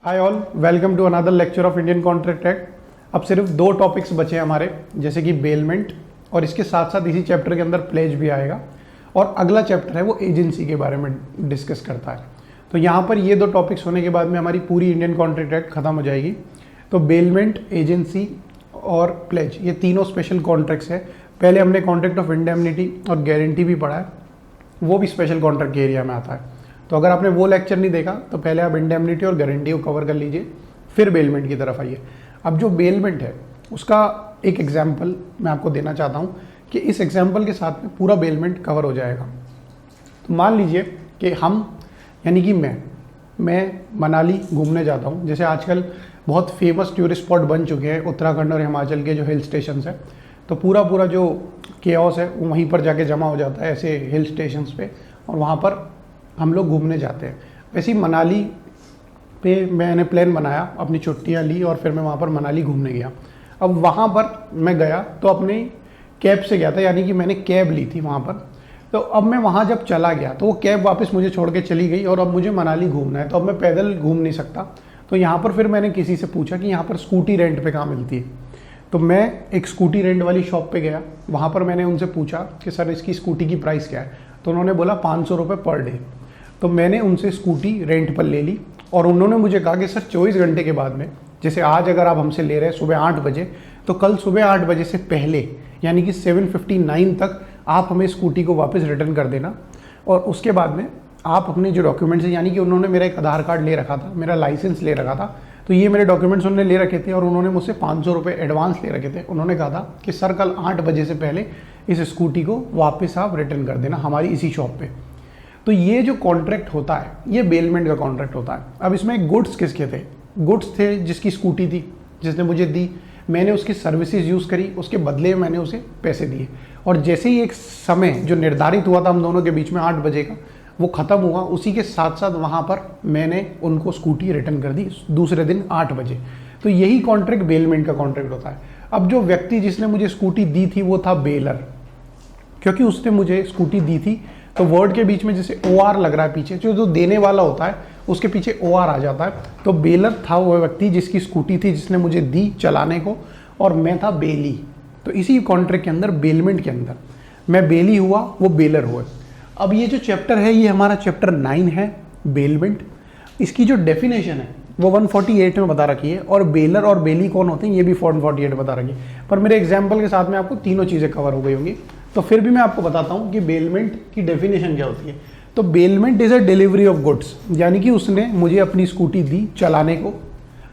Hi all, welcome to another lecture of Indian contract act. अब सिर्फ दो topics बचे हैं हमारे, जैसे कि बेलमेंट और इसके साथ साथ इसी चैप्टर के अंदर प्लेज भी आएगा और अगला चैप्टर है वो एजेंसी के बारे में डिस्कस करता है। तो यहाँ पर ये दो टॉपिक्स होने के बाद में हमारी पूरी इंडियन कॉन्ट्रैक्ट एक्ट खत्म हो जाएगी। तो बेलमेंट, एजेंसी और प्लेज, ये तीनों स्पेशल कॉन्ट्रैक्ट्स है। पहले हमने कॉन्ट्रैक्ट ऑफ इंडेमनिटी और गारंटी भी पढ़ा है, वो भी स्पेशल कॉन्ट्रैक्ट के एरिया में आता है। तो अगर आपने वो लेक्चर नहीं देखा तो पहले आप इंडेमनिटी और गारंटी को कवर कर लीजिए, फिर बेलमेंट की तरफ आइए। अब जो बेलमेंट है उसका एक एग्जाम्पल मैं आपको देना चाहता हूँ कि इस एग्जाम्पल के साथ में पूरा बेलमेंट कवर हो जाएगा। तो मान लीजिए कि हम यानी कि मैं मनाली घूमने जाता हूँ। जैसे आजकल बहुत फेमस टूरिस्ट स्पॉट बन चुके हैं उत्तराखंड और हिमाचल के जो हिल स्टेशन है, तो पूरा जो केओस है वो वहीं पर जाके जमा हो जाता है ऐसे हिल स्टेशंस पे, और वहाँ पर हम लोग घूमने जाते हैं। वैसे ही मनाली पे मैंने प्लान बनाया, अपनी छुट्टियाँ ली और फिर मैं वहाँ पर मनाली घूमने गया। अब वहाँ पर मैं गया तो अपनी कैब से गया था, यानी कि मैंने कैब ली थी वहाँ पर। तो अब मैं वहाँ जब चला गया तो वो कैब वापस मुझे छोड़ के चली गई और अब मुझे मनाली घूमना है, तो अब मैं पैदल घूम नहीं सकता। तो यहाँ पर फिर मैंने किसी से पूछा कि यहाँ पर स्कूटी रेंट पे कहाँ मिलती है। तो मैं एक स्कूटी रेंट वाली शॉप पे गया, वहाँ पर मैंने उनसे पूछा कि सर इसकी स्कूटी की प्राइस क्या है। तो उन्होंने बोला 500 रुपये पर डे। तो मैंने उनसे स्कूटी रेंट पर ले ली और उन्होंने मुझे कहा कि सर 24 घंटे के बाद में, जैसे आज अगर आप हमसे ले रहे हैं सुबह 8 बजे, तो कल सुबह 8 बजे से पहले यानी कि 7:59 तक आप हमें स्कूटी को वापस रिटर्न कर देना। और उसके बाद में आप अपने जो डॉक्यूमेंट्स हैं, यानी कि उन्होंने मेरा एक आधार कार्ड ले रखा था, मेरा लाइसेंस ले रखा था, तो ये मेरे डॉक्यूमेंट्स उन्होंने ले रखे थे और उन्होंने मुझसे 500 रुपये एडवांस ले रखे थे। उन्होंने कहा था कि सर कल 8 बजे से पहले इस स्कूटी को वापस आप रिटर्न कर देना हमारी इसी शॉप पे। तो ये जो कॉन्ट्रैक्ट होता है ये बेलमेंट का कॉन्ट्रैक्ट होता है। अब इसमें गुड्स किसके थे? गुड्स थे जिसकी स्कूटी थी, जिसने मुझे दी, मैंने उसकी सर्विसेज यूज़ करी, उसके बदले में मैंने उसे पैसे दिए। और जैसे ही एक समय जो निर्धारित हुआ था हम दोनों के बीच में 8 बजे का, वो ख़त्म हुआ, उसी के साथ साथ वहाँ पर मैंने उनको स्कूटी रिटर्न कर दी दूसरे दिन 8 बजे। तो यही कॉन्ट्रैक्ट बेलमेंट का कॉन्ट्रैक्ट होता है। अब जो व्यक्ति जिसने मुझे स्कूटी दी थी वो था बेलर, क्योंकि उसने मुझे स्कूटी दी थी। तो वर्ड के बीच में जैसे OR लग रहा है पीछे, जो देने वाला होता है उसके पीछे OR आ जाता है। तो बेलर था वो व्यक्ति जिसकी स्कूटी थी, जिसने मुझे दी चलाने को, और मैं था बेली। तो इसी कॉन्ट्रैक्ट के अंदर, बेलमेंट के अंदर, मैं बेली हुआ, वो बेलर हुए। अब ये जो चैप्टर है ये हमारा चैप्टर 9 है, बेलमेंट। इसकी जो डेफिनेशन है वो 148 में बता रखी है, और बेलर और बेली कौन होते हैं ये भी 148 बता रखी है। पर मेरे एग्जाम्पल के साथ में आपको तीनों चीज़ें कवर हो गई होंगी। तो फिर भी मैं आपको बताता हूँ कि बेलमेंट की डेफिनेशन क्या होती है। तो bailment is a delivery of goods, यानी कि उसने मुझे अपनी स्कूटी दी चलाने को,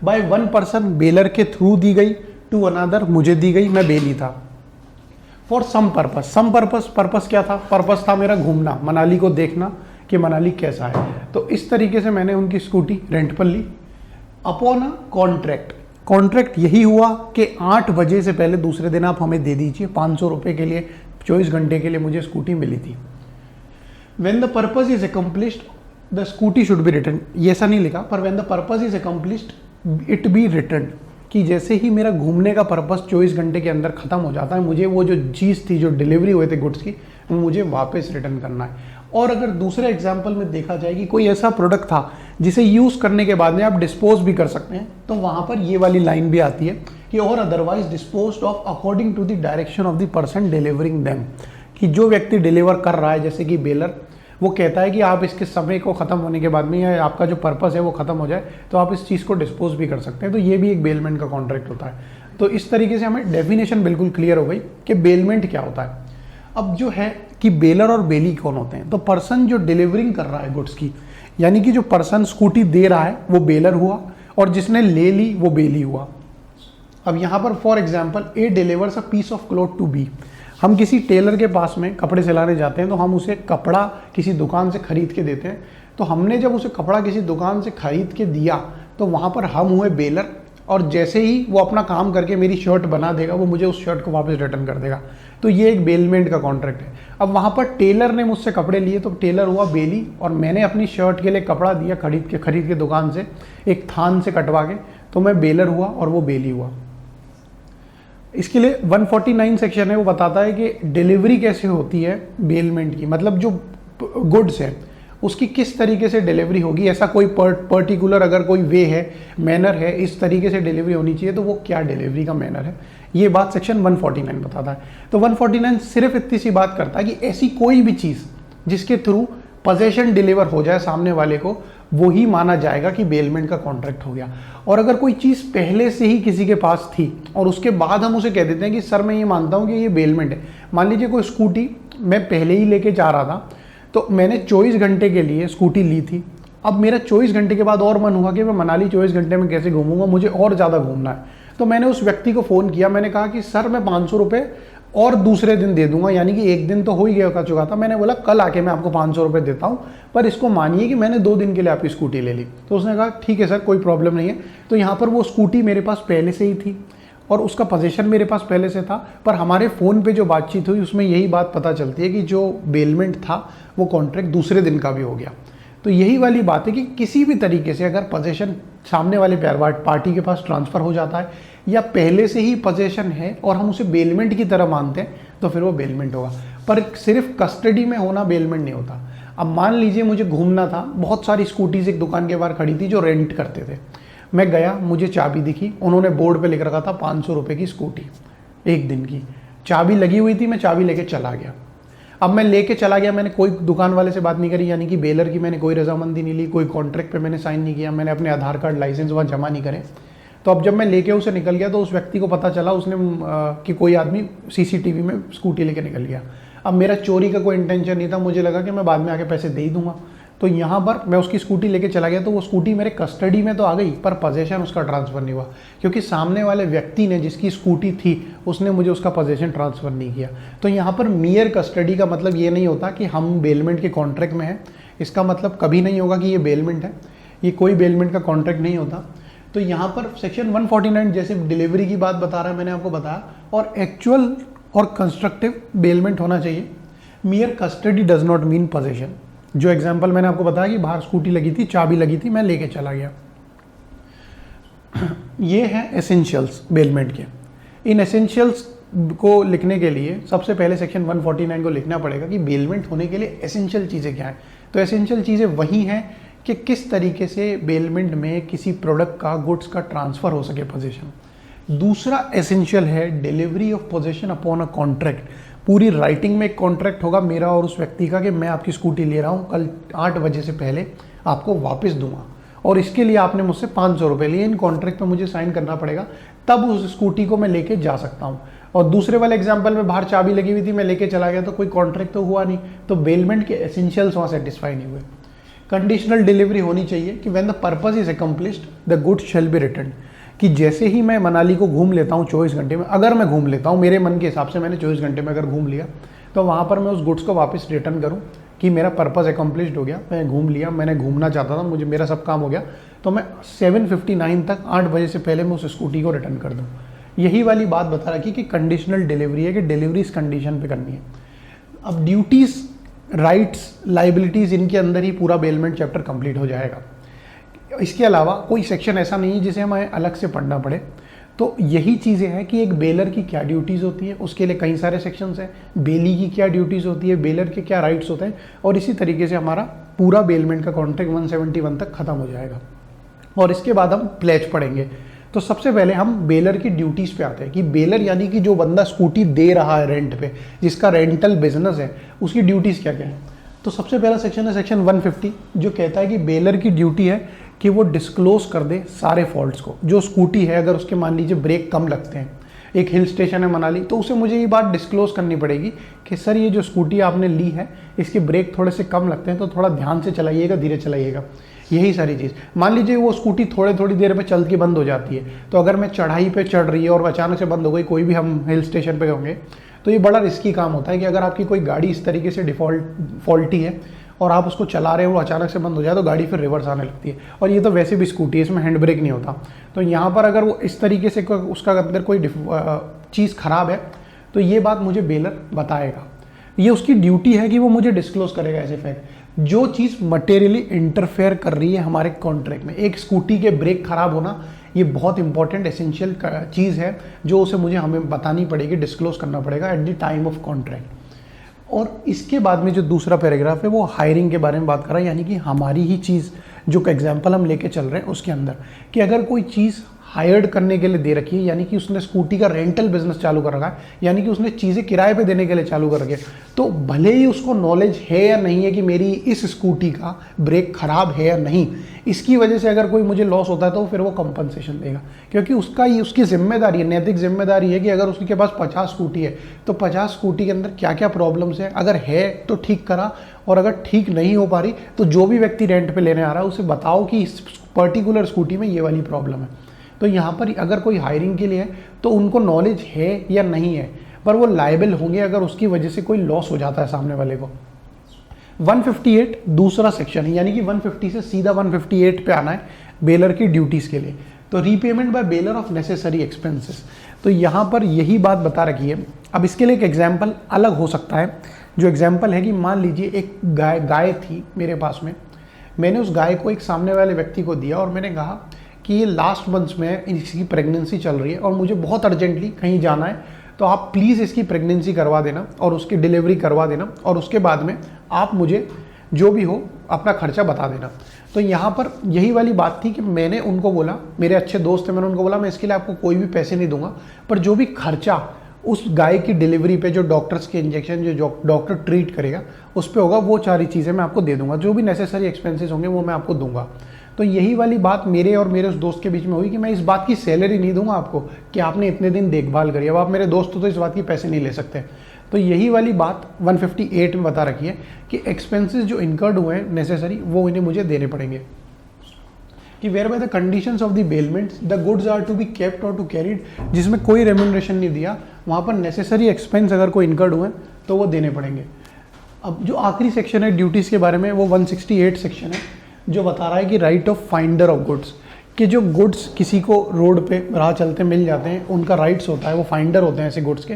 बाय वन पर्सन, बेलर के थ्रू दी गई, टू अनदर, मुझे दी गई, मैं बेली था, for some purpose. Some purpose क्या था? पर्पस था मेरा घूमना, मनाली को देखना कि मनाली कैसा है। तो इस तरीके से मैंने उनकी स्कूटी रेंट पर ली अपॉन अ कॉन्ट्रैक्ट। कॉन्ट्रैक्ट यही हुआ कि 8 बजे से पहले दूसरे दिन आप हमें दे दीजिए 500 रुपये के लिए, 24 घंटे के लिए मुझे स्कूटी मिली थी। When the purpose is accomplished, the scooty should be returned। ये ऐसा नहीं लिखा, पर when the purpose is accomplished, it be returned। कि जैसे ही मेरा घूमने का पर्पस 24 घंटे के अंदर ख़त्म हो जाता है, मुझे वो जो चीज़ थी, जो डिलीवरी हुए थे गुड्स की, वो मुझे वापस रिटर्न करना है। और अगर दूसरे एग्जाम्पल में देखा जाए कि कोई ऐसा प्रोडक्ट था जिसे यूज़ करने के बाद में आप डिस्पोज भी कर सकते हैं, तो वहाँ पर ये वाली लाइन भी आती है कि और otherwise disposed of according to the direction of the person delivering them. कि जो व्यक्ति डिलीवर कर रहा है, जैसे कि बेलर, वो कहता है कि आप इसके समय को ख़त्म होने के बाद में, या आपका जो पर्पस है वो ख़त्म हो जाए, तो आप इस चीज़ को डिस्पोज भी कर सकते हैं। तो ये भी एक बेलमेंट का कॉन्ट्रैक्ट होता है। तो इस तरीके से हमें डेफिनेशन बिल्कुल क्लियर हो गई कि बेलमेंट क्या होता है। अब जो है कि बेलर और बेली कौन होते हैं? तो पर्सन जो डिलीवरिंग कर रहा है गुड्स की, यानी कि जो पर्सन स्कूटी दे रहा है वो बेलर हुआ, और जिसने ले ली वो बेली हुआ। अब यहाँ पर for example, A delivers a piece of cloth to B. हम किसी टेलर के पास में कपड़े सिलाने जाते हैं तो हम उसे कपड़ा किसी दुकान से खरीद के देते हैं। तो हमने जब उसे कपड़ा किसी दुकान से खरीद के दिया तो वहाँ पर हम हुए बेलर, और जैसे ही वो अपना काम करके मेरी शर्ट बना देगा, वो मुझे उस शर्ट को वापस रिटर्न कर देगा। तो ये एक बेलमेंट का कॉन्ट्रैक्ट है। अब वहाँ पर टेलर ने मुझसे कपड़े लिए तो टेलर हुआ बेली, और मैंने अपनी शर्ट के लिए कपड़ा दिया खरीद के दुकान से, एक थान से कटवा के, तो मैं बेलर हुआ और वो बेली हुआ। इसके लिए 149 सेक्शन है, वो बताता है कि डिलीवरी कैसे होती है बेलमेंट की। मतलब जो गुड्स है उसकी किस तरीके से डिलीवरी होगी, ऐसा कोई पर्टिकुलर अगर कोई वे है, मैनर है, इस तरीके से डिलीवरी होनी चाहिए, तो वो क्या डिलीवरी का मैनर है, ये बात सेक्शन 149 बताता है। तो 149 सिर्फ इतनी सी बात करता है कि ऐसी कोई भी चीज़ जिसके थ्रू पोजेशन डिलीवर हो जाए सामने वाले को, वो ही माना जाएगा कि बेलमेंट का कॉन्ट्रैक्ट हो गया। और अगर कोई चीज़ पहले से ही किसी के पास थी और उसके बाद हम उसे कह देते हैं कि सर मैं ये मानता हूँ कि ये बेलमेंट है, मान लीजिए कोई स्कूटी मैं पहले ही लेके जा रहा था, तो मैंने 24 घंटे के लिए स्कूटी ली थी, अब मेरा 24 घंटे के बाद और मन हुआ कि मैं मनाली 24 घंटे में कैसे घूमूंगा, मुझे और ज़्यादा घूमना है, तो मैंने उस व्यक्ति को फ़ोन किया, मैंने कहा कि सर मैं 500 रुपये और दूसरे दिन दे दूंगा, यानी कि एक दिन तो हो ही गया का चुका था, मैंने बोला कल आके मैं आपको 500 रुपये देता हूँ, पर इसको मानिए कि मैंने 2 दिन के लिए आपकी स्कूटी ले ली। तो उसने कहा ठीक है सर कोई प्रॉब्लम नहीं है। तो यहाँ पर वो स्कूटी मेरे पास पहले से ही थी और उसका पोजीशन मेरे पास पहले से था, पर हमारे फ़ोन पे जो बातचीत हुई उसमें यही बात पता चलती है कि जो बेलमेंट था वो कॉन्ट्रैक्ट दूसरे दिन का भी हो गया। तो यही वाली बात है कि किसी भी तरीके से अगर पोजीशन सामने वाले पार्टी के पास ट्रांसफ़र हो जाता है या पहले से ही पोजीशन है और हम उसे बेलमेंट की तरह मानते हैं, तो फिर वो बेलमेंट होगा। पर सिर्फ कस्टडी में होना बेलमेंट नहीं होता। अब मान लीजिए मुझे घूमना था, बहुत सारी स्कूटीज एक दुकान के बाहर खड़ी थी जो रेंट करते थे, मैं गया, मुझे चाबी दिखी, उन्होंने बोर्ड पे लिख रखा था 500 रुपये की स्कूटी, एक दिन की चाबी लगी हुई थी, मैं चाबी लेके चला गया। अब मैं लेके चला गया, मैंने कोई दुकान वाले से बात नहीं करी, यानी कि बेलर की मैंने कोई रजामंदी नहीं ली, कोई कॉन्ट्रैक्ट पे मैंने साइन नहीं किया, मैंने अपने आधार कार्ड लाइसेंस वहाँ जमा नहीं करे। तो अब जब मैं लेके उसे निकल गया तो उस व्यक्ति को पता चला उसने कि कोई आदमी सीसीटीवी में स्कूटी लेके निकल गया। अब मेरा चोरी का कोई इंटेंशन नहीं था, मुझे लगा कि मैं बाद में आके पैसे दे ही दूंगा। तो यहाँ पर मैं उसकी स्कूटी लेके चला गया, तो वो स्कूटी मेरे कस्टडी में तो आ गई, पर पोजेशन उसका ट्रांसफ़र नहीं हुआ, क्योंकि सामने वाले व्यक्ति ने जिसकी स्कूटी थी उसने मुझे उसका पोजेशन ट्रांसफ़र नहीं किया। तो यहाँ पर मियर कस्टडी का मतलब ये नहीं होता कि हम बेलमेंट के कॉन्ट्रैक्ट में हैं, इसका मतलब कभी नहीं होगा कि ये बेलमेंट है, ये कोई बेलमेंट का कॉन्ट्रैक्ट नहीं होता। तो यहाँ पर सेक्शन 149 जैसे डिलीवरी की बात बता रहा है, मैंने आपको बताया, और एक्चुअल और कंस्ट्रक्टिव बेलमेंट होना चाहिए। मियर custody does not mean possession. जो एग्जांपल मैंने आपको बताया कि बाहर स्कूटी लगी थी, चाबी लगी थी, मैं लेके चला गया। ये है एसेंशियल्स बेलमेंट के। इन एसेंशियल्स को लिखने के लिए सबसे पहले सेक्शन 149 को लिखना पड़ेगा कि बेलमेंट होने के लिए एसेंशियल चीज़ें क्या हैं। तो एसेंशियल चीज़ें वही हैं कि किस तरीके से बेलमेंट में किसी प्रोडक्ट का, गुड्स का ट्रांसफ़र हो सके पोजीशन। दूसरा एसेंशियल है delivery of position upon a contract. पूरी राइटिंग में एक कॉन्ट्रैक्ट होगा मेरा और उस व्यक्ति का कि मैं आपकी स्कूटी ले रहा हूँ, कल 8 बजे से पहले आपको वापस दूंगा और इसके लिए आपने मुझसे 500 रुपये लिए। इन कॉन्ट्रैक्ट पे मुझे साइन करना पड़ेगा, तब उस स्कूटी को मैं लेके जा सकता हूँ। और दूसरे वाले एग्जाम्पल में बाहर चाबी लगी हुई थी, मैं लेके चला गया, तो कोई कॉन्ट्रैक्ट तो हुआ नहीं, तो बेलमेंट के एसेंशियल्स वहाँ सेटिस्फाई नहीं हुए। कंडीशनल डिलीवरी होनी चाहिए कि when the purpose is accomplished the goods shall be return. कि जैसे ही मैं मनाली को घूम लेता हूँ 24 घंटे में, अगर मैं घूम लेता हूँ मेरे मन के हिसाब से, मैंने 24 घंटे में अगर घूम लिया, तो वहाँ पर मैं उस गुड्स को वापस रिटर्न करूँ कि मेरा पर्पस अकम्प्लिश्ड हो गया, मैं घूम लिया, मैंने घूमना चाहता था, मुझे मेरा सब काम हो गया, तो मैं 7:59 तक 8 बजे से पहले मैं उस स्कूटी को रिटर्न कर दूँ। यही वाली बात बता रखी कि कंडीशनल डिलीवरी है कि डिलीवरी इस कंडीशन पे करनी है। अब ड्यूटीज़, राइट्स, लाइबिलिटीज़, इनके अंदर ही पूरा बेलमेंट चैप्टर कंप्लीट हो जाएगा। इसके अलावा कोई सेक्शन ऐसा नहीं है जिसे हमें अलग से पढ़ना पड़े। तो यही चीज़ें हैं कि एक बेलर की क्या ड्यूटीज़ होती है, उसके लिए कई सारे सेक्शंस हैं, बेली की क्या ड्यूटीज़ होती है, बेलर के क्या राइट्स होते हैं, और इसी तरीके से हमारा पूरा बेलमेंट का कॉन्ट्रैक्ट 171 तक खत्म हो जाएगा। और इसके बाद हम प्लेज पढ़ेंगे। तो सबसे पहले हम बेलर की ड्यूटीज़ पे आते हैं कि बेलर यानी कि जो बंदा स्कूटी दे रहा है रेंट पे, जिसका रेंटल बिजनेस है, उसकी ड्यूटीज़ क्या क्या है। तो सबसे पहला सेक्शन है सेक्शन 150, जो कहता है कि बेलर की ड्यूटी है कि वो डिस्क्लोज कर दे सारे फॉल्ट्स को। जो स्कूटी है, अगर उसके मान लीजिए ब्रेक कम लगते हैं, एक हिल स्टेशन है मनाली, तो उसे मुझे ये बात डिस्क्लोज करनी पड़ेगी कि सर ये जो स्कूटी आपने ली है इसके ब्रेक थोड़े से कम लगते हैं, तो थोड़ा ध्यान से चलाइएगा, धीरे चलाइएगा। यही सारी चीज़। मान लीजिए वो स्कूटी थोड़ी देर पे चल के बंद हो जाती है, तो अगर मैं चढ़ाई पे चढ़ रही है और अचानक से बंद हो गई, कोई भी हम हिल स्टेशन पे होंगे, तो ये बड़ा रिस्की काम होता है कि अगर आपकी कोई गाड़ी इस तरीके से फॉल्टी है और आप उसको चला रहे हो, वो अचानक से बंद हो जाए, तो गाड़ी फिर रिवर्स आने लगती है। और ये तो वैसे भी स्कूटी है, इसमें हैंड ब्रेक नहीं होता। तो यहाँ पर अगर वो इस तरीके से उसका अंदर कोई चीज़ ख़राब है, तो ये बात मुझे बेलर बताएगा। ये उसकी ड्यूटी है कि वो मुझे डिस्क्लोज करेगा ऐसे फैक्ट जो चीज़ मटेरियली इंटरफेयर कर रही है हमारे कॉन्ट्रैक्ट में। एक स्कूटी के ब्रेक खराब होना ये बहुत इंपॉर्टेंट एसेंशियल चीज़ है जो उसे मुझे हमें बतानी पड़ेगी, डिस्क्लोज करना पड़ेगा at the time of contract. और इसके बाद में जो दूसरा पैराग्राफ है वो हायरिंग के बारे में बात कर रहा है, यानी कि हमारी ही चीज़ जो एग्जाम्पल हम लेके चल रहे हैं उसके अंदर, कि अगर कोई चीज़ हायर्ड करने के लिए दे रखी है, यानी कि उसने स्कूटी का रेंटल बिजनेस चालू कर रखा है, यानी कि उसने चीज़ें किराए पे देने के लिए चालू कर रखी है, तो भले ही उसको नॉलेज है या नहीं है कि मेरी इस स्कूटी का ब्रेक खराब है या नहीं, इसकी वजह से अगर कोई मुझे लॉस होता है तो फिर वो कंपनसेशन देगा, क्योंकि उसकी जिम्मेदारी है, नैतिक जिम्मेदारी है कि अगर उसके पास 50 स्कूटी है तो 50 स्कूटी के अंदर क्या क्या प्रॉब्लम्स है, अगर है तो ठीक करा, और अगर ठीक नहीं हो पा रही तो जो भी व्यक्ति रेंट पे लेने आ रहा है उसे बताओ कि इस पर्टिकुलर स्कूटी में ये वाली प्रॉब्लम है। तो यहाँ पर अगर कोई हायरिंग के लिए है तो उनको नॉलेज है या नहीं है, पर वो लायबल होंगे अगर उसकी वजह से कोई लॉस हो जाता है सामने वाले को। 158 दूसरा सेक्शन है, यानी कि 150 से सीधा 158 पे आना है बेलर की ड्यूटीज़ के लिए। तो repayment by bailor of necessary expenses, तो यहाँ पर यही बात बता रखी है। अब इसके लिए एक एग्जाम्पल अलग हो सकता है, जो एग्जाम्पल है कि मान लीजिए एक गाय थी मेरे पास में, मैंने उस गाय को एक सामने वाले व्यक्ति को दिया और मैंने कहा कि ये लास्ट मंथ में इसकी प्रेगनेंसी चल रही है और मुझे बहुत अर्जेंटली कहीं जाना है, तो आप प्लीज़ इसकी प्रेगनेंसी करवा देना और उसकी डिलीवरी करवा देना, और उसके बाद में आप मुझे जो भी हो अपना खर्चा बता देना। तो यहाँ पर यही वाली बात थी कि मैंने उनको बोला, मेरे अच्छे दोस्त थे, मैंने उनको बोला मैं इसके लिए आपको कोई भी पैसे नहीं दूंगा, पर जो भी खर्चा उस गाय की डिलीवरी पे, जो डॉक्टर्स के इंजेक्शन, जो डॉक्टर ट्रीट करेगा उस पर होगा, वो सारी चीज़ें मैं आपको दे दूंगा, जो भी नेसेसरी एक्सपेंसेस होंगे वो मैं आपको दूंगा। तो यही वाली बात मेरे और मेरे उस दोस्त के बीच में हुई कि मैं इस बात की सैलरी नहीं दूंगा आपको कि आपने इतने दिन देखभाल करी, अब आप मेरे दोस्त हो तो इस बात की पैसे नहीं ले सकते। तो यही वाली बात 158 में बता रखी है कि एक्सपेंसेस जो इनकर्ड हुए हैं नेसेसरी, वो इन्हें मुझे देने पड़ेंगे। कि where by the conditions of the bailment the goods are to be kept और टू कैरीड, जिसमें कोई रेम्यूनरेशन नहीं दिया, वहाँ पर नेसेसरी एक्सपेंस अगर कोई इनकर्ड हुए तो वो देने पड़ेंगे। अब जो आखिरी सेक्शन है ड्यूटीज़ के बारे में, वो 168 सेक्शन है, जो बता रहा है कि right of finder of goods, कि जो गुड्स किसी को रोड पे राह चलते मिल जाते हैं, उनका राइट्स होता है, वो फाइंडर होते हैं ऐसे गुड्स के,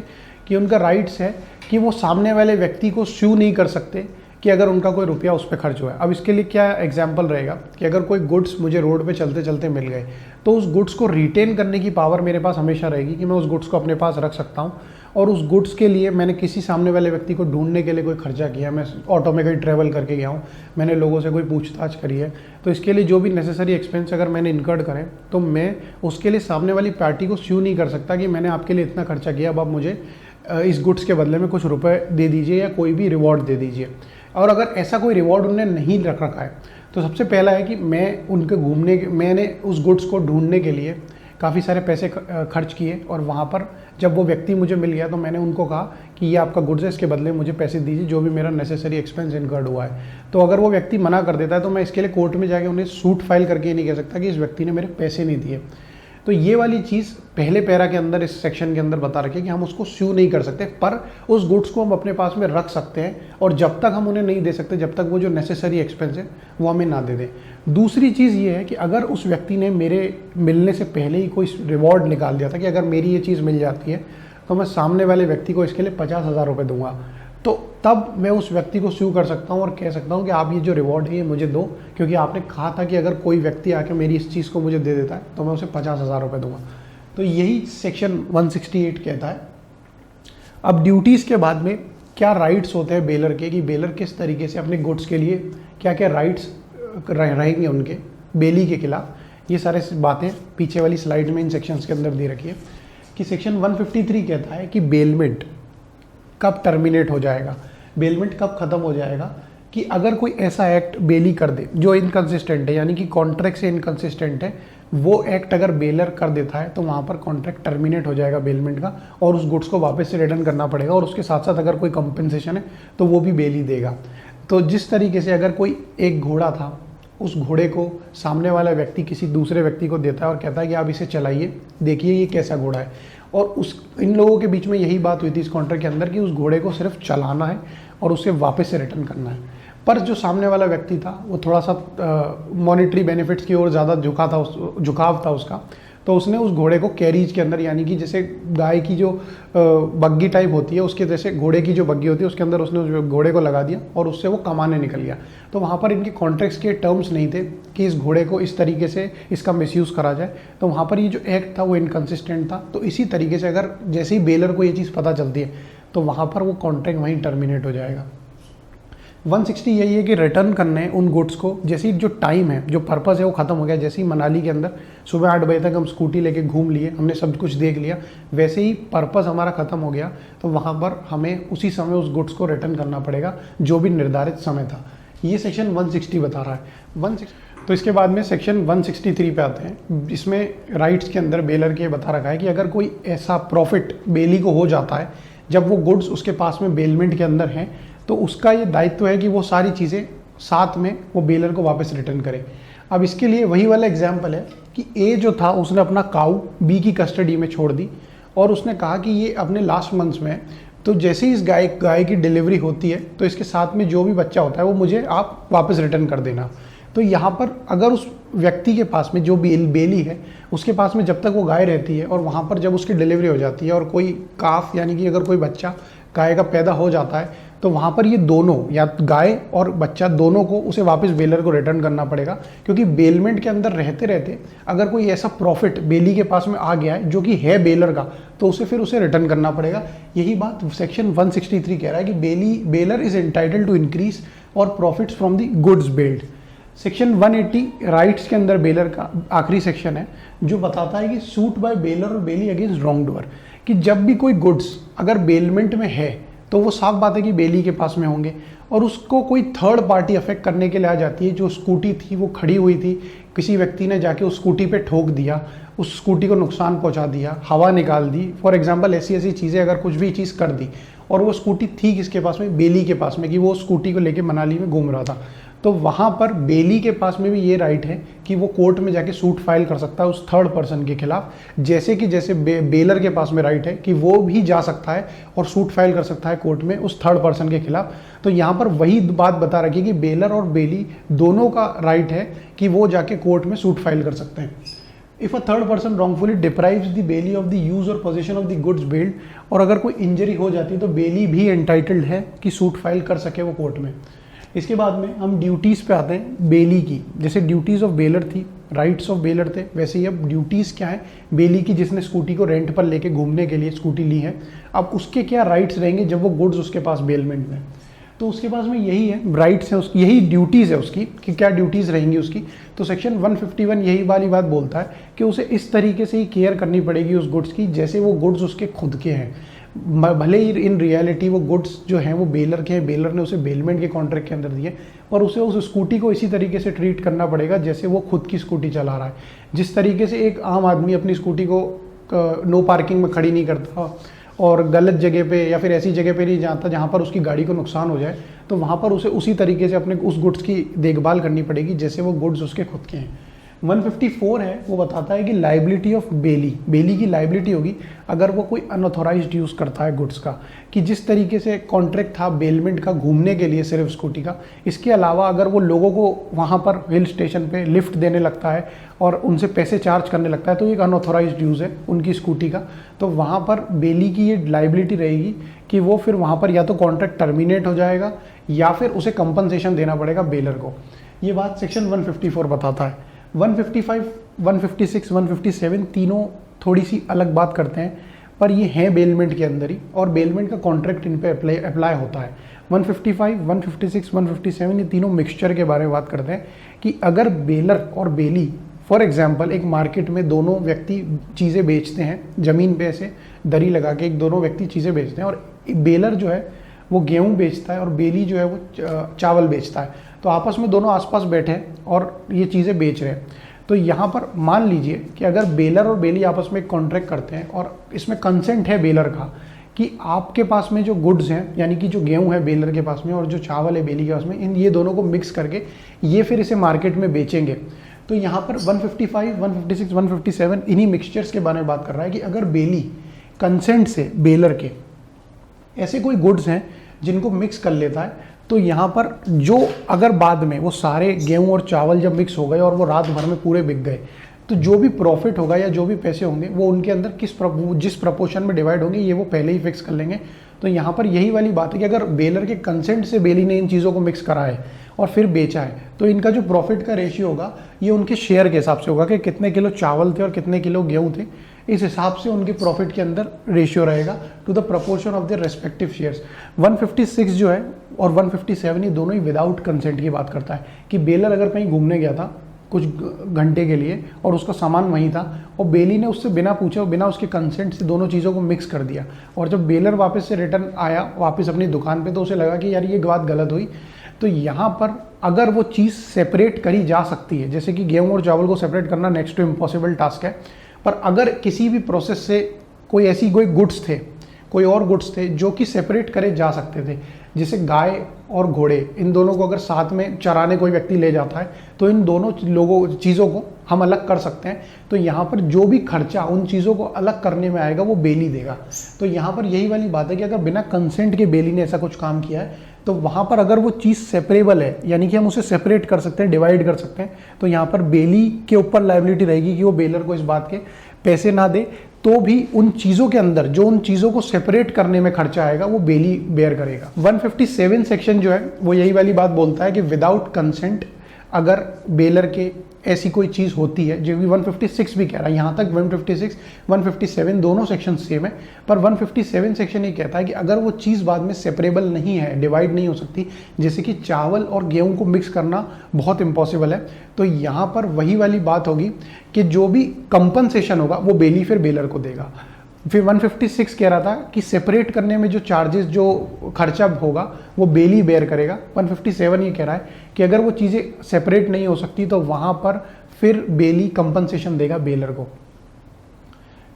कि उनका राइट्स है कि वो सामने वाले व्यक्ति को स्यू नहीं कर सकते कि अगर उनका कोई रुपया उस पर खर्च हुआ है। अब इसके लिए क्या एग्जाम्पल रहेगा कि अगर कोई गुड्स मुझे रोड पे चलते चलते मिल गए तो उस गुड्स को रिटेन करने की पावर मेरे पास हमेशा रहेगी कि मैं उस गुड्स को अपने पास रख सकता हूँ, और उस गुड्स के लिए मैंने किसी सामने वाले व्यक्ति को ढूंढने के लिए कोई खर्चा किया, मैं ऑटो में कहीं ट्रैवल करके गया हूँ, मैंने लोगों से कोई पूछताछ करी है, तो इसके लिए जो भी नेसेसरी एक्सपेंस अगर मैंने इनकर्ड करें तो मैं उसके लिए सामने वाली पार्टी को स्यू नहीं कर सकता कि मैंने आपके लिए इतना खर्चा किया, अब आप मुझे इस गुड्स के बदले में कुछ रुपए दे दीजिए या कोई भी रिवॉर्ड दे दीजिए। और अगर ऐसा कोई रिवॉर्ड उन्होंने नहीं रख रखा है तो सबसे पहला है कि मैं उनके मैंने उस गुड्स को ढूंढने के लिए काफ़ी सारे पैसे खर्च किए, और वहाँ पर जब वो व्यक्ति मुझे मिल गया तो मैंने उनको कहा कि ये आपका गुड्स है, इसके बदले मुझे पैसे दीजिए जो भी मेरा नेसेसरी एक्सपेंस इनकर्ड हुआ है। तो अगर वो व्यक्ति मना कर देता है तो मैं इसके लिए कोर्ट में जाके उन्हें सूट फाइल करके ये नहीं कह सकता कि इस व्यक्ति ने मेरे पैसे नहीं दिए। तो ये वाली चीज़ पहले पैरा के अंदर, इस सेक्शन के अंदर बता रखी है कि हम उसको स्यू नहीं कर सकते, पर उस गुड्स को हम अपने पास में रख सकते हैं, और जब तक हम उन्हें नहीं दे सकते, जब तक वो जो नेसेसरी एक्सपेंस है वो हमें ना दे दें। दूसरी चीज़ ये है कि अगर उस व्यक्ति ने मेरे मिलने से पहले ही कोई रिवॉर्ड निकाल दिया था कि अगर मेरी ये चीज़ मिल जाती है तो मैं सामने वाले व्यक्ति को इसके लिए 50,000 रुपये दूंगा, तो तब मैं उस व्यक्ति को स्यू कर सकता हूँ और कह सकता हूँ कि आप ये जो रिवॉर्ड है ये मुझे दो, क्योंकि आपने कहा था कि अगर कोई व्यक्ति आके मेरी इस चीज़ को मुझे दे देता है तो मैं उसे 50,000 रुपये दूंगा। तो यही सेक्शन 168 कहता है। अब ड्यूटीज़ के बाद में क्या राइट्स होते हैं बेलर के, कि बेलर किस तरीके से अपने गुड्स के लिए क्या क्या राइट्स रहेंगे उनके बेली के खिलाफ, ये सारे बातें पीछे वाली स्लाइड में इन सेक्शंस के अंदर दे रखी है। कि सेक्शन 153 कहता है कि बेलमेंट कब टर्मिनेट हो जाएगा, बेलमेंट कब ख़त्म हो जाएगा, कि अगर कोई ऐसा एक्ट बेली कर दे जो इनकंसिस्टेंट है, यानी कि कॉन्ट्रैक्ट से इनकंसिस्टेंट है, वो एक्ट अगर बेलर कर देता है तो वहाँ पर कॉन्ट्रैक्ट टर्मिनेट हो जाएगा बेलमेंट का, और उस गुड्स को वापस से रिटर्न करना पड़ेगा, और उसके साथ साथ अगर कोई कंपनसेशन है तो वो भी बेली देगा। तो जिस तरीके से अगर कोई एक घोड़ा था, उस घोड़े को सामने वाला व्यक्ति किसी दूसरे व्यक्ति को देता है और कहता है कि आप इसे चलाइए, देखिए ये कैसा घोड़ा है, और इन लोगों के बीच में यही बात हुई थी इस कॉन्ट्रैक्ट के अंदर कि उस घोड़े को सिर्फ चलाना है और उसे वापस से रिटर्न करना है। पर जो सामने वाला व्यक्ति था वो थोड़ा सा मॉनेटरी बेनिफिट्स की ओर ज़्यादा झुकाव था उसका, तो उसने उस घोड़े को कैरीज के अंदर, यानी कि जैसे गाय की जो बग्गी टाइप होती है उसके जैसे घोड़े की जो बग्गी होती है उसके अंदर उसने उस घोड़े को लगा दिया और उससे वो कमाने निकल गया। तो वहाँ पर इनके कॉन्ट्रैक्ट्स के टर्म्स नहीं थे कि इस घोड़े को इस तरीके से इसका मिसयूज़ करा जाए, तो वहाँ पर ये जो एक्ट था वो इनकन्सिस्टेंट था। तो इसी तरीके से अगर जैसे ही बेलर को ये चीज़ पता चलती है तो वहाँ पर वो कॉन्ट्रैक्ट वहीं टर्मिनेट हो जाएगा। 160 यही है कि रिटर्न करने उन गुड्स को, जैसे ही जो टाइम है, जो पर्पस है वो ख़त्म हो गया। जैसे ही मनाली के अंदर सुबह 8 बजे तक हम स्कूटी लेके घूम लिए, हमने सब कुछ देख लिया, वैसे ही पर्पस हमारा ख़त्म हो गया, तो वहाँ पर हमें उसी समय उस गुड्स को रिटर्न करना पड़ेगा जो भी निर्धारित समय था। ये सेक्शन 160 बता रहा है। 160 तो इसके बाद में सेक्शन 163 पे आते हैं। इसमें राइट्स के अंदर बेलर के बता रखा है कि अगर कोई ऐसा प्रॉफिट बेली को हो जाता है जब वो गुड्स उसके पास में बेलमेंट के अंदर हैं, तो उसका ये दायित्व है कि वो सारी चीज़ें साथ में वो बेलर को वापस रिटर्न करे। अब इसके लिए वही वाला एग्जाम्पल है कि ए जो था उसने अपना काऊ बी की कस्टडी में छोड़ दी और उसने कहा कि ये अपने लास्ट मंथ्स में है, तो जैसे ही इस गाय की डिलीवरी होती है तो इसके साथ में जो भी बच्चा होता है वो मुझे आप वापस रिटर्न कर देना। तो यहाँ पर अगर उस व्यक्ति के पास में जो बेली है उसके पास में जब तक वो गाय रहती है और वहाँ पर जब उसकी डिलीवरी हो जाती है और कोई काफ यानी कि अगर कोई बच्चा गाय का पैदा हो जाता है, तो वहाँ पर ये दोनों, या गाय और बच्चा दोनों को उसे वापस बेलर को रिटर्न करना पड़ेगा। क्योंकि बेलमेंट के अंदर रहते रहते अगर कोई ऐसा प्रॉफिट बेली के पास में आ गया है जो कि है बेलर का, तो उसे रिटर्न करना पड़ेगा। यही बात सेक्शन 163 कह रहा है कि bailor is entitled to increase or profits from the goods bailed. Section 180 rights के अंदर बेलर का आखिरी सेक्शन है जो बताता है कि सूट बाय बेलर और बेली अगेंस्ट रॉन्ग डूअर, कि जब भी कोई गुड्स अगर बेलमेंट में है तो वो साफ बात है कि बेली के पास में होंगे और उसको कोई थर्ड पार्टी अफेक्ट करने के लिए आ जाती है। जो स्कूटी थी वो खड़ी हुई थी, किसी व्यक्ति ने जाके उस स्कूटी पे ठोक दिया, उस स्कूटी को नुकसान पहुंचा दिया, हवा निकाल दी, फॉर एग्जांपल ऐसी चीज़ें अगर कुछ भी चीज़ कर दी और वो स्कूटी थी किसके पास में, बेली के पास में, कि वो स्कूटी को लेके मनाली में घूम रहा था, तो वहाँ पर बेली के पास में भी ये राइट है कि वो कोर्ट में जाके सूट फाइल कर सकता है उस थर्ड पर्सन के खिलाफ, जैसे बेलर के पास में राइट है कि वो भी जा सकता है और सूट फाइल कर सकता है कोर्ट में उस थर्ड पर्सन के खिलाफ। तो यहाँ पर वही बात बता रखी है कि बेलर और बेली दोनों का राइट है कि वो जाके कोर्ट में सूट फाइल कर सकते हैं। If a third person wrongfully deprives the belly of the use और पोजीशन ऑफ द गुड्स बेल्ड, और अगर कोई इंजरी हो जाती है तो बेली भी एंटाइटल्ड है कि सूट फाइल कर सके वो कोर्ट में। इसके बाद में हम ड्यूटीज़ पे आते हैं बेली की। जैसे ड्यूटीज़ ऑफ बेलर थी, राइट्स ऑफ बेलर थे, वैसे ही अब ड्यूटीज़ क्या है बेली की, जिसने स्कूटी को रेंट पर लेके घूमने के लिए स्कूटी ली है। अब उसके क्या राइट्स रहेंगे जब वो गुड्स उसके पास बेलमेंट में, तो उसके पास में यही है राइट्स है उसकी, यही ड्यूटीज़ है उसकी कि क्या ड्यूटीज़ रहेंगी उसकी। तो सेक्शन 151 यही वाली बात बोलता है कि उसे इस तरीके से ही केयर करनी पड़ेगी उस गुड्स की जैसे वो गुड्स उसके खुद के हैं, भले ही इन रियलिटी वो गुड्स जो हैं वो बेलर के हैं, बेलर ने उसे बेलमेंट के कॉन्ट्रैक्ट के अंदर दिए, और उसे उस स्कूटी को इसी तरीके से ट्रीट करना पड़ेगा जैसे वो खुद की स्कूटी चला रहा है। जिस तरीके से एक आम आदमी अपनी स्कूटी को नो पार्किंग में खड़ी नहीं करता और गलत जगह पे या फिर ऐसी जगह पे नहीं जाता जहाँ पर उसकी गाड़ी को नुकसान हो जाए, तो वहाँ पर उसे उसी तरीके से अपने उस गुड्स की देखभाल करनी पड़ेगी जैसे वो गुड्स उसके खुद के हैं। 154 है वो बताता है कि लाइबिलिटी ऑफ बेली की लाइबिलिटी होगी अगर वो कोई अनऑथोराइज्ड यूज़ करता है गुड्स का, कि जिस तरीके से कॉन्ट्रैक्ट था बेलमेंट का घूमने के लिए सिर्फ स्कूटी का, इसके अलावा अगर वो लोगों को वहाँ पर हिल स्टेशन पे लिफ्ट देने लगता है और उनसे पैसे चार्ज करने लगता है, तो एक अनऑथोराइज्ड यूज़ है उनकी स्कूटी का, तो वहाँ पर बेली की ये लाइबिलिटी रहेगी कि वो फिर वहाँ पर या तो कॉन्ट्रैक्ट टर्मिनेट हो जाएगा या फिर उसे कंपनसेशन देना पड़ेगा बेलर को। ये बात सेक्शन 154 बताता है। 155, 156, 157 तीनों थोड़ी सी अलग बात करते हैं, पर ये हैं बेलमेंट के अंदर ही और बेलमेंट का कॉन्ट्रैक्ट इन पे अप्लाई होता है। 155, 156, 157 ये तीनों मिक्सचर के बारे में बात करते हैं कि अगर बेलर और बेली फॉर एग्जांपल एक मार्केट में दोनों व्यक्ति चीज़ें बेचते हैं, ज़मीन पे ऐसे दरी लगा के एक दोनों व्यक्ति चीज़ें बेचते हैं, और बेलर जो है वो गेहूँ बेचता है और बेली जो है वो चावल बेचता है, तो आपस में दोनों आसपास बैठे हैं और ये चीज़ें बेच रहे हैं। तो यहाँ पर मान लीजिए कि अगर बेलर और बेली आपस में एक कॉन्ट्रैक्ट करते हैं और इसमें कंसेंट है बेलर का कि आपके पास में जो गुड्स हैं, यानी कि जो गेहूं है बेलर के पास में और जो चावल है बेली के पास में, इन ये दोनों को मिक्स करके ये फिर इसे मार्केट में बेचेंगे। तो यहाँ पर 155, 156, 157 इन्हीं मिक्सचर्स के बारे में बात कर रहा है कि अगर बेली कंसेंट से बेलर के ऐसे कोई गुड्स हैं जिनको मिक्स कर लेता है, तो यहाँ पर जो अगर बाद में वो सारे गेहूं और चावल जब मिक्स हो गए और वो रात भर में पूरे बिक गए, तो जो भी प्रॉफिट होगा या जो भी पैसे होंगे वो उनके अंदर जिस प्रपोर्शन में डिवाइड होंगे ये वो पहले ही फिक्स कर लेंगे। तो यहाँ पर यही वाली बात है कि अगर बेलर के कंसेंट से बेली ने इन चीज़ों को मिक्स करा है और फिर बेचा है, तो इनका जो प्रॉफिट का रेशियो होगा ये उनके शेयर के हिसाब से होगा कि कितने किलो चावल थे और कितने किलो गेहूँ थे, इस हिसाब से उनके प्रॉफिट के अंदर रेशियो रहेगा to the proportion of their respective shares. 156 जो है और 157 ये दोनों ही विदाउट कंसेंट की बात करता है कि बेलर अगर कहीं घूमने गया था कुछ घंटे के लिए और उसका सामान वहीं था और बेली ने उससे बिना पूछे बिना उसके कंसेंट से दोनों चीज़ों को मिक्स कर दिया, और जब बेलर वापस से रिटर्न आया वापस अपनी दुकान पे तो उसे लगा कि यार ये बात गलत हुई। तो यहाँ पर अगर वो चीज़ सेपरेट करी जा सकती है, जैसे कि गेहूँ और चावल को सेपरेट करना नेक्स्ट टू इम्पॉसिबल टास्क है, पर अगर किसी भी प्रोसेस से कोई गुड्स थे, कोई और गुड्स थे जो कि सेपरेट करे जा सकते थे, जैसे गाय और घोड़े, इन दोनों को अगर साथ में चराने कोई व्यक्ति ले जाता है तो इन दोनों चीज़ों को हम अलग कर सकते हैं। तो यहाँ पर जो भी खर्चा उन चीज़ों को अलग करने में आएगा वो बेली देगा। तो यहाँ पर यही वाली बात है कि अगर बिना कंसेंट के बेली ने ऐसा कुछ काम किया है तो वहाँ पर अगर वो चीज़ सेपरेबल है, यानी कि हम उसे सेपरेट कर सकते हैं, डिवाइड कर सकते हैं, तो यहाँ पर बेली के ऊपर लायबिलिटी रहेगी कि वो बेलर को इस बात के पैसे ना दे, तो भी उन चीज़ों के अंदर जो उन चीज़ों को सेपरेट करने में खर्चा आएगा वो बेली बेयर करेगा। 157 सेक्शन जो है वो यही वाली बात बोलता है कि विदाउट कंसेंट अगर बेलर के ऐसी कोई चीज़ होती है, जो भी 156 भी कह रहा है, यहाँ तक 156 157 दोनों सेक्शन सेम है, पर 157 सेक्शन ये कहता है कि अगर वो चीज़ बाद में सेपरेबल नहीं है, डिवाइड नहीं हो सकती, जैसे कि चावल और गेहूं को मिक्स करना बहुत इम्पॉसिबल है, तो यहाँ पर वही वाली बात होगी कि जो भी कंपनसेशन होगा वो बेली फिर बेलर को देगा। फिर 156 कह रहा था कि सेपरेट करने में जो चार्जेस, जो खर्चा होगा वो बेली बेयर करेगा। 157 ये कह रहा है कि अगर वो चीज़ें सेपरेट नहीं हो सकती तो वहाँ पर फिर बेली कंपनसेशन देगा बेलर को।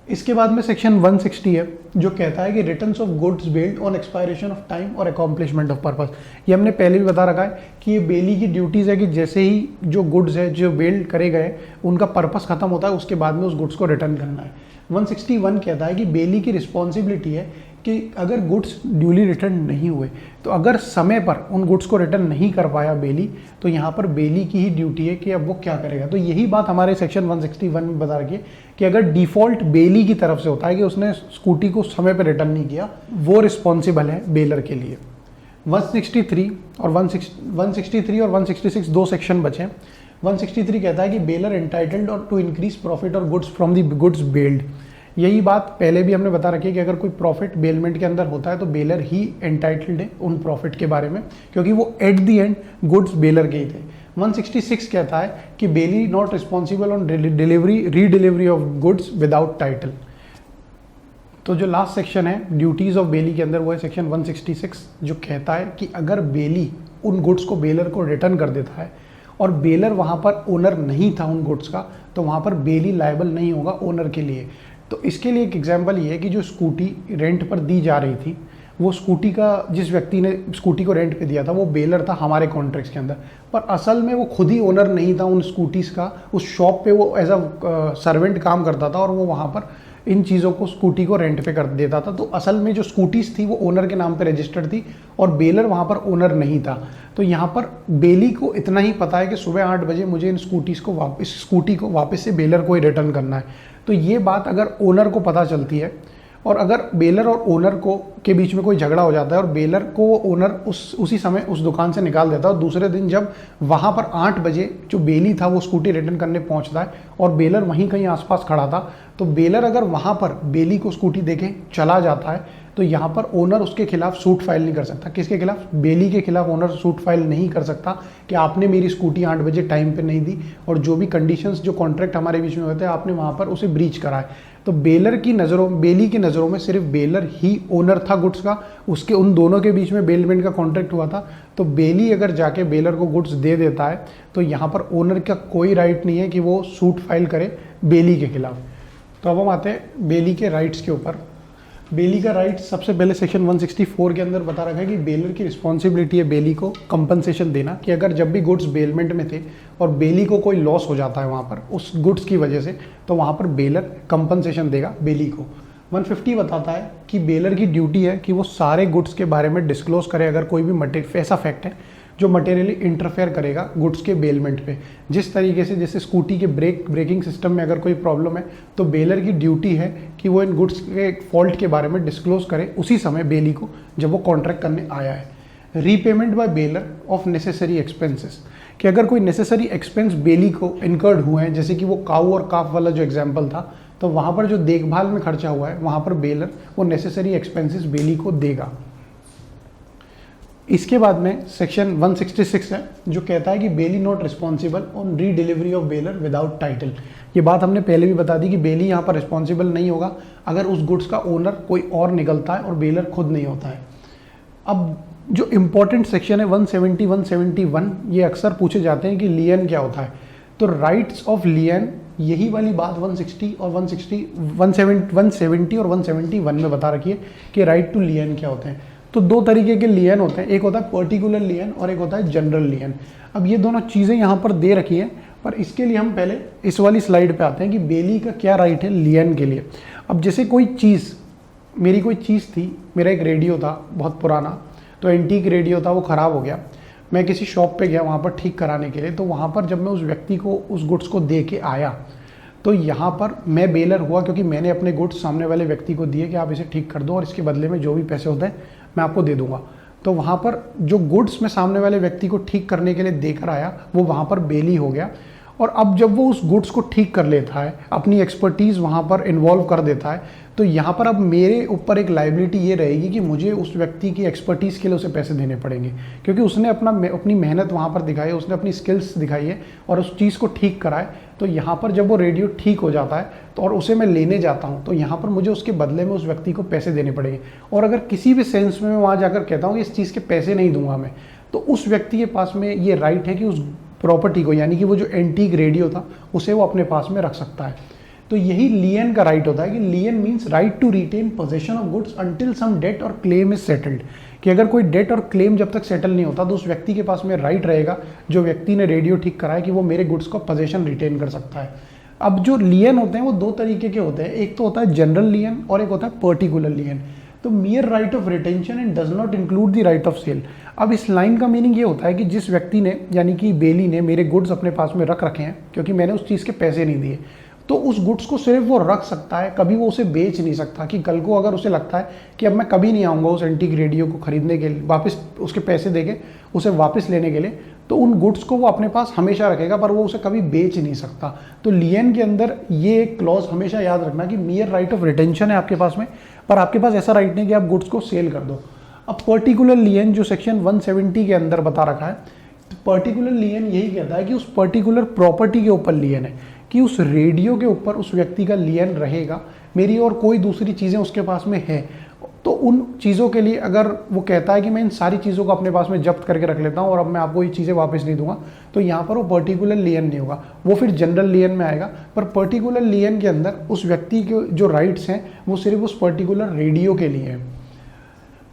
इसके बाद में सेक्शन 160 है जो कहता है कि returns of goods build on expiration of time और अकॉम्प्लिशमेंट ऑफ पर्पस। ये हमने पहले भी बता रखा है कि ये बेली की ड्यूटीज़ है कि जैसे ही जो गुड्स है जो बिल्ड करे गए उनका पर्पस खत्म होता है उसके बाद में उस गुड्स को रिटर्न करना है। 161 कहता है कि बेली की रिस्पॉन्सिबिलिटी है कि अगर गुड्स ड्यूली रिटर्न नहीं हुए तो अगर समय पर उन गुड्स को रिटर्न नहीं कर पाया बेली, तो यहाँ पर बेली की ही ड्यूटी है कि अब वो क्या करेगा। तो यही बात हमारे सेक्शन 161 में बता रखी है कि अगर डिफ़ॉल्ट बेली की तरफ से होता है कि उसने स्कूटी को समय पर रिटर्न नहीं किया, वो रिस्पॉन्सिबल है बेलर के लिए। 163 और 166 दो सेक्शन बचे हैं। 163 कहता है कि बेलर एंटाइटल्ड और टू इंक्रीज प्रॉफिट और गुड्स फ्रॉम द गुड्स बेल्ड। यही बात पहले भी हमने बता रखी है कि अगर कोई प्रॉफिट बेलमेंट के अंदर होता है तो बेलर ही एंटाइटल्ड है उन प्रॉफिट के बारे में, क्योंकि वो at the end goods bailor के ही थे। 166 कहता है कि bailee not responsible on redelivery of goods without title. तो जो लास्ट सेक्शन है ड्यूटीज़ ऑफ बेली के अंदर वो है सेक्शन 166 जो कहता है कि अगर बेली उन गुड्स को बेलर को रिटर्न कर देता है और बेलर वहाँ पर ओनर नहीं था उन गुड्स का, तो वहाँ पर बेली लायबल नहीं होगा ओनर के लिए। तो इसके लिए एक एग्जांपल ये है कि जो स्कूटी रेंट पर दी जा रही थी, वो स्कूटी का जिस व्यक्ति ने स्कूटी को रेंट पे दिया था वो बेलर था हमारे कॉन्ट्रैक्ट्स के अंदर, पर असल में वो खुद ही ओनर नहीं था उन स्कूटीज़ का। उस शॉप पे वो एज अ सर्वेंट काम करता था और वो वहाँ पर इन चीज़ों को स्कूटी को रेंट पे कर देता था। तो असल में जो स्कूटीज़ थी वो ओनर के नाम पे रजिस्टर्ड थी और बेलर वहाँ पर ओनर नहीं था। तो यहाँ पर बेली को इतना ही पता है कि सुबह 8 बजे मुझे इन स्कूटी को वापस से बेलर को ही रिटर्न करना है। तो ये बात अगर ओनर को पता चलती है और अगर बेलर और ओनर को के बीच में कोई झगड़ा हो जाता है और बेलर को ओनर उसी समय उस दुकान से निकाल देता है और दूसरे दिन जब वहाँ पर 8 बजे जो बेली था वो स्कूटी रिटर्न करने पहुँचता है और बेलर वहीं कहीं आसपास खड़ा था, तो बेलर अगर वहाँ पर बेली को स्कूटी देके चला जाता है तो यहाँ पर ओनर उसके खिलाफ सूट फाइल नहीं कर सकता। किसके खिलाफ? बेली के खिलाफ ओनर सूट फाइल नहीं कर सकता कि आपने मेरी स्कूटी 8 बजे टाइम पे नहीं दी और जो भी कंडीशंस जो कॉन्ट्रैक्ट हमारे बीच में होते हैं आपने वहाँ पर उसे ब्रीच करा है। तो बेली की नज़रों में सिर्फ बेलर ही ओनर था गुड्स का, उसके उन दोनों के बीच में बेलमेंट का कॉन्ट्रैक्ट हुआ था। तो बेली अगर जाके बेलर को गुड्स दे देता है तो यहाँ पर ओनर का कोई राइट नहीं है कि वो सूट फाइल करे बेली के खिलाफ। तो अब हम आते हैं बेली के राइट्स के ऊपर। बेली का राइट सबसे पहले सेक्शन 164 के अंदर बता रखा है कि बेलर की रिस्पॉन्सिबिलिटी है बेली को कंपनसेशन देना, कि अगर जब भी गुड्स बेलमेंट में थे और बेली को कोई लॉस हो जाता है वहाँ पर उस गुड्स की वजह से, तो वहाँ पर बेलर कंपनसेशन देगा बेली को। 150 बताता है कि बेलर की ड्यूटी है कि वो सारे गुड्स के बारे में डिस्क्लोज करे अगर कोई भी ऐसा फैक्ट है जो मटेरियली इंटरफेयर करेगा गुड्स के बेलमेंट पे। जिस तरीके से जैसे स्कूटी के ब्रेकिंग सिस्टम में अगर कोई प्रॉब्लम है तो बेलर की ड्यूटी है कि वो इन गुड्स के फॉल्ट के बारे में डिस्क्लोज करे उसी समय बेली को जब वो कॉन्ट्रैक्ट करने आया है। Repayment by bailor of necessary expenses, कि अगर कोई नेसेसरी एक्सपेंस बेली को इनकर्ड हुए हैं, जैसे कि वो काऊ और काफ वाला जो एग्जाम्पल था, तो वहाँ पर जो देखभाल में खर्चा हुआ है वहाँ पर बेलर वो नेसेसरी एक्सपेंसेस बेली को देगा। इसके बाद में सेक्शन 166 है जो कहता है कि bailee not responsible on redelivery of bailor without title. ये बात हमने पहले भी बता दी कि बेली यहाँ पर रिस्पॉन्सिबल नहीं होगा अगर उस गुड्स का ओनर कोई और निकलता है और बेलर खुद नहीं होता है। अब जो इम्पोर्टेंट सेक्शन है 170 171 ये अक्सर पूछे जाते हैं कि लियन क्या होता है। तो राइट्स ऑफ लियन, यही वाली बात 160 और 170 और 171 में बता रखी है कि राइट टू लियन क्या होते हैं। तो दो तरीके के लियन होते हैं, एक होता है पर्टिकुलर लियन और एक होता है जनरल लियन। अब ये दोनों चीज़ें यहाँ पर दे रखी हैं, पर इसके लिए हम पहले इस वाली स्लाइड पे आते हैं कि बेली का क्या राइट है लियन के लिए। अब जैसे कोई चीज़, मेरी कोई चीज़ थी, मेरा एक रेडियो था बहुत पुराना, तो एंटीक रेडियो था, वो ख़राब हो गया। मैं किसी शॉप पे गया वहाँ पर ठीक कराने के लिए, तो वहाँ पर जब मैं उस व्यक्ति को उस गुड्स को दे के आया तो यहाँ पर मैं बेलर हुआ, क्योंकि मैंने अपने गुड्स सामने वाले व्यक्ति को दिए कि आप इसे ठीक कर दो और इसके बदले में जो भी पैसे होते हैं मैं आपको दे दूंगा। तो वहाँ पर जो गुड्स मैं सामने वाले व्यक्ति को ठीक करने के लिए देकर आया वो वहाँ पर बेली हो गया। और अब जब वो उस गुड्स को ठीक कर लेता है, अपनी एक्सपर्टीज़ वहाँ पर इन्वॉल्व कर देता है, तो यहाँ पर अब मेरे ऊपर एक लायबिलिटी ये रहेगी कि मुझे उस व्यक्ति की एक्सपर्टीज़ के लिए उसे पैसे देने पड़ेंगे, क्योंकि उसने अपनी मेहनत वहाँ पर दिखाई है, उसने अपनी स्किल्स दिखाई है और उस चीज़ को ठीक कराए। तो यहाँ पर जब वो रेडियो ठीक हो जाता है तो और उसे मैं लेने जाता हूँ, तो यहाँ पर मुझे उसके बदले में उस व्यक्ति को पैसे देने पड़ेंगे। और अगर किसी भी सेंस में मैं वहाँ जाकर कहता हूँ कि इस चीज़ के पैसे नहीं दूंगा मैं, तो उस व्यक्ति के पास में ये राइट है कि उस प्रॉपर्टी को, यानी कि वो जो एंटीक रेडियो था उसे वो अपने पास में रख सकता है। तो यही लियन का राइट होता है कि lien means right to retain possession of goods until some debt or claim is settled, कि अगर कोई डेट और क्लेम जब तक सेटल नहीं होता तो उस व्यक्ति के पास में राइट रहेगा, जो व्यक्ति ने रेडियो ठीक कराया, कि वो मेरे गुड्स को पोजेशन रिटेन कर सकता है। अब जो लियन होते हैं वो दो तरीके के होते हैं, एक तो होता है जनरल लियन और एक होता है पर्टिकुलर लियन। तो mere right of retention and does not include the right of sale. अब इस लाइन का मीनिंग ये होता है कि जिस व्यक्ति ने, यानी कि बेली ने, मेरे गुड्स अपने पास में रख रखे हैं क्योंकि मैंने उस चीज़ के पैसे नहीं दिए, तो उस गुड्स को सिर्फ वो रख सकता है, कभी वो उसे बेच नहीं सकता। कि कल को अगर उसे लगता है कि अब मैं कभी नहीं आऊँगा उस एंटीक रेडियो को खरीदने के लिए, वापस उसके पैसे देके उसे वापस लेने के लिए, तो उन गुड्स को वो अपने पास हमेशा रखेगा, पर वो उसे कभी बेच नहीं सकता। तो लियन के अंदर ये एक क्लॉज हमेशा याद रखना कि मियर राइट ऑफ रिटेंशन है आपके पास में, पर आपके पास ऐसा राइट नहीं कि आप गुड्स को सेल कर दो। अब पर्टिकुलर लियन जो सेक्शन 170 के अंदर बता रखा है, तो पर्टिकुलर लियन यही कहता है कि उस पर्टिकुलर प्रॉपर्टी के ऊपर लियन है, कि उस रेडियो के ऊपर उस व्यक्ति का लियन रहेगा, मेरी और कोई दूसरी चीज़ें उसके पास में है, तो उन चीज़ों के लिए अगर वो कहता है कि मैं इन सारी चीज़ों को अपने पास में जब्त करके रख लेता हूँ और अब मैं आपको ये चीज़ें वापस नहीं दूंगा, तो यहाँ पर वो पर्टिकुलर लियन नहीं होगा, वो फिर जनरल लियन में आएगा। पर पर्टिकुलर लियन के अंदर उस व्यक्ति के जो राइट्स हैं वो सिर्फ उस पर्टिकुलर रेडियो के लिए हैं।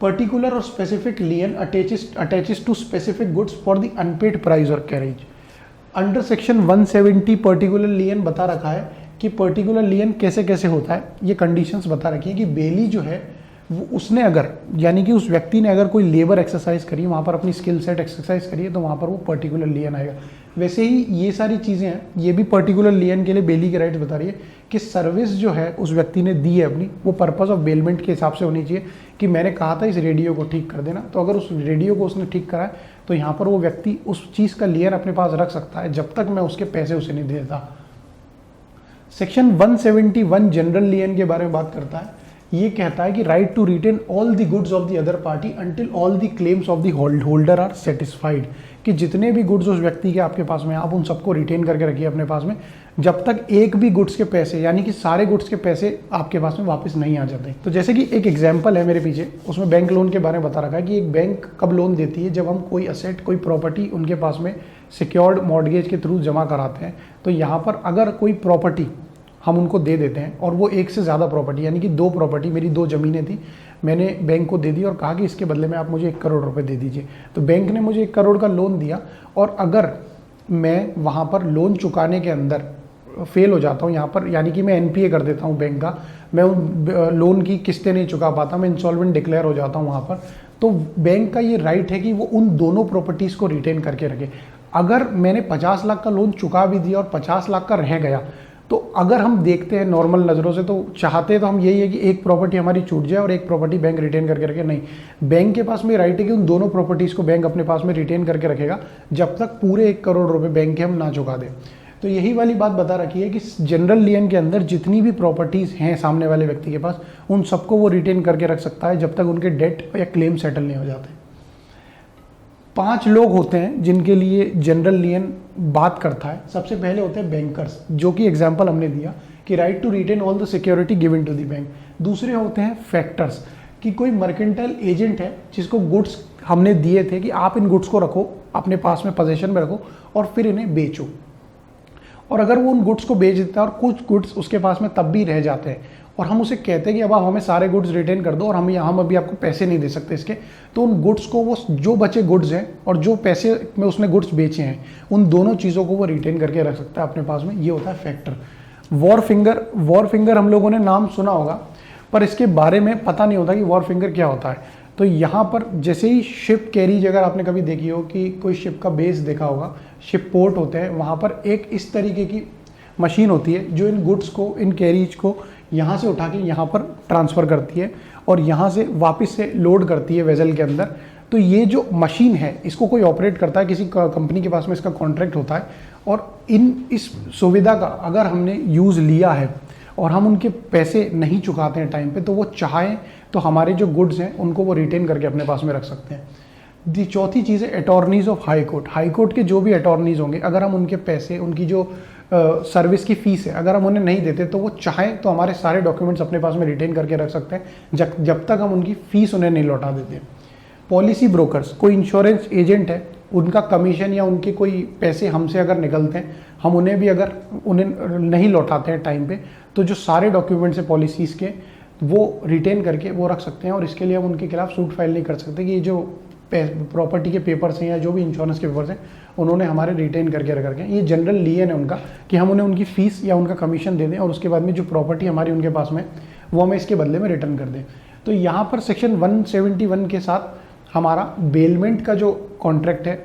Particular or specific lien attaches to specific goods for the unpaid price और carriage. Under section 170 particular lien बता रखा है कि पर्टिकुलर लियन कैसे कैसे होता है, ये कंडीशंस बता रखी है कि बेली जो है वो उसने अगर, यानी कि उस व्यक्ति ने अगर कोई लेबर एक्सरसाइज करी, वहाँ पर अपनी स्किल सेट एक्सरसाइज करी है, तो वहाँ पर वो पर्टिकुलर लियन आएगा। वैसे ही ये सारी चीज़ें हैं, ये भी पर्टिकुलर लियन के लिए बेली के राइट्स बता रही है कि सर्विस जो है उस व्यक्ति ने दी है अपनी, वो पर्पस ऑफ बेलमेंट के हिसाब से होनी चाहिए, कि मैंने कहा था इस रेडियो को ठीक कर देना, तो अगर उस रेडियो को उसने ठीक करा है तो यहाँ पर वो व्यक्ति उस चीज़ का लियन अपने पास रख सकता है जब तक मैं उसके पैसे उसे नहीं देता। सेक्शन 171 जनरल लियन के बारे में बात करता है। ये कहता है कि right to retain all the goods of the other party until all the claims of the holder are satisfied, कि जितने भी गुड्स उस व्यक्ति के आपके पास में, आप उन सबको रिटेन करके रखिए अपने पास में जब तक एक भी गुड्स के पैसे, यानी कि सारे गुड्स के पैसे आपके पास में वापस नहीं आ जाते। तो जैसे कि एक एग्जांपल है मेरे पीछे, उसमें बैंक लोन के बारे में बता रखा है कि एक बैंक कब लोन देती है, जब हम कोई असेट, कोई प्रॉपर्टी उनके पास में सिक्योर्ड मॉर्गेज के थ्रू जमा कराते हैं। तो यहाँ पर अगर कोई प्रॉपर्टी हम उनको दे देते हैं और वो एक से ज़्यादा प्रॉपर्टी, यानी कि 2 प्रॉपर्टी, मेरी 2 ज़मीनें थी, मैंने बैंक को दे दी और कहा कि इसके बदले में आप मुझे 1 करोड़ रुपए दे दीजिए, तो बैंक ने मुझे 1 करोड़ का लोन दिया, और अगर मैं वहाँ पर लोन चुकाने के अंदर फेल हो जाता हूँ यहाँ पर, यानी कि मैं NPA कर देता हूँ बैंक का, मैं उन लोन की किस्तें नहीं चुका पाता, मैं इंसॉल्वेंट डिक्लेयर हो जाता हूँ वहाँ पर, तो बैंक का ये राइट है कि वो उन दोनों प्रॉपर्टीज़ को रिटेन करके रखे। अगर मैंने 50 लाख का लोन चुका भी दिया और 50 लाख का रह गया, तो अगर हम देखते हैं नॉर्मल नज़रों से तो चाहते तो हम यही है कि एक प्रॉपर्टी हमारी छूट जाए और एक प्रॉपर्टी बैंक रिटेन करके रखे। नहीं, बैंक के पास में राइट है कि उन दोनों प्रॉपर्टीज़ को बैंक अपने पास में रिटेन करके रखेगा जब तक पूरे 1 करोड़ रुपए बैंक के हम ना चुका दें। तो यही वाली बात बता रखी है कि जनरल लियन के अंदर जितनी भी प्रॉपर्टीज़ हैं सामने वाले व्यक्ति के पास, उन सबको वो रिटेन करके रख सकता है जब तक उनके डेट या क्लेम सेटल नहीं हो जाते। 5 लोग होते हैं जिनके लिए जनरल लियन बात करता है। सबसे पहले होते हैं बैंकर्स, जो कि एग्जांपल हमने दिया कि right to retain all the security given to the bank. दूसरे होते हैं फैक्टर्स, कि कोई मर्केंटाइल एजेंट है जिसको गुड्स हमने दिए थे कि आप इन गुड्स को रखो, अपने पास में पोजीशन में रखो और फिर इन्हें बेचो, और अगर वो उन गुड्स को बेच देता है और कुछ गुड्स उसके पास में तब भी रह जाते हैं और हम उसे कहते हैं कि अब आप हमें सारे गुड्स रिटेन कर दो और हम अभी आपको पैसे नहीं दे सकते इसके, तो उन गुड्स को वो जो बचे गुड्स हैं और जो पैसे में उसने गुड्स बेचे हैं उन दोनों चीज़ों को वो रिटेन करके रख सकता है अपने पास में। ये होता है फैक्टर। वॉर फिंगर हम लोगों ने नाम सुना होगा पर इसके बारे में पता नहीं होता कि वॉर फिंगर क्या होता है। तो यहाँ पर जैसे ही शिप कैरीज, अगर आपने कभी देखी हो कि कोई शिप का बेस देखा होगा, शिप पोर्ट होते हैं, वहाँ पर एक इस तरीके की मशीन होती है जो इन गुड्स को, इन कैरीज को यहाँ से उठा के यहाँ पर ट्रांसफ़र करती है और यहाँ से वापस से लोड करती है वेजल के अंदर। तो ये जो मशीन है इसको कोई ऑपरेट करता है, किसी कंपनी के पास में इसका कॉन्ट्रैक्ट होता है और इस सुविधा का अगर हमने यूज़ लिया है और हम उनके पैसे नहीं चुकाते हैं टाइम पे, तो वो चाहें तो हमारे जो गुड्स हैं उनको वो रिटेन करके अपने पास में रख सकते हैं। चौथी चीज़ है attorneys of high court. High court के जो भी अटॉर्नीज होंगे, अगर हम उनके पैसे, उनकी जो सर्विस की फ़ीस है, अगर हम उन्हें नहीं देते तो वो चाहें तो हमारे सारे डॉक्यूमेंट्स अपने पास में रिटेन करके रख सकते हैं जब तक हम उनकी फ़ीस उन्हें नहीं लौटा देते। पॉलिसी ब्रोकर्स, कोई इंश्योरेंस एजेंट है, उनका कमीशन या उनके कोई पैसे हमसे अगर निकलते हैं, हम उन्हें भी अगर उन्हें नहीं लौटाते हैं टाइम पे, तो जो सारे डॉक्यूमेंट्स हैं पॉलिसीज़ के वो रिटेन करके वो रख सकते हैं और इसके लिए हम उनके खिलाफ सूट फाइल नहीं कर सकते कि ये जो प्रॉपर्टी के पेपर्स हैं या जो भी इंश्योरेंस के पेपर्स हैं उन्होंने हमारे रिटेन करके रख रखे हैं। ये जनरल लियन है उनका कि हम उन्हें उनकी फ़ीस या उनका कमीशन दे दें और उसके बाद में जो प्रॉपर्टी हमारी उनके पास में वो हमें इसके बदले में रिटर्न कर दें। तो यहाँ पर सेक्शन 171 के साथ हमारा बेलमेंट का जो कॉन्ट्रैक्ट है,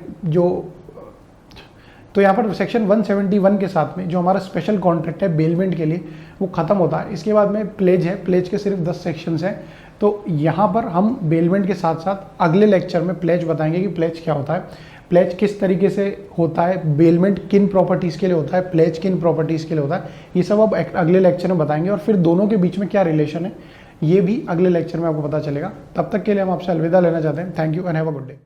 तो यहाँ पर सेक्शन 171 के साथ में जो हमारा स्पेशल कॉन्ट्रैक्ट है बेलमेंट के लिए वो ख़त्म होता है। इसके बाद में प्लेज है, प्लेज के सिर्फ 10 सेक्शंस हैं। तो यहाँ पर हम बेलमेंट के साथ साथ अगले लेक्चर में प्लेज बताएंगे कि प्लेज क्या होता है, प्लेज किस तरीके से होता है, बेलमेंट किन प्रॉपर्टीज़ के लिए होता है, प्लेज किन प्रॉपर्टीज़ के लिए होता है, ये सब अब अगले लेक्चर में बताएंगे और फिर दोनों के बीच में क्या रिलेशन है ये भी अगले लेक्चर में आपको पता चलेगा। तब तक के लिए हम आपसे अलविदा लेना चाहते हैं। Thank you and have a good day.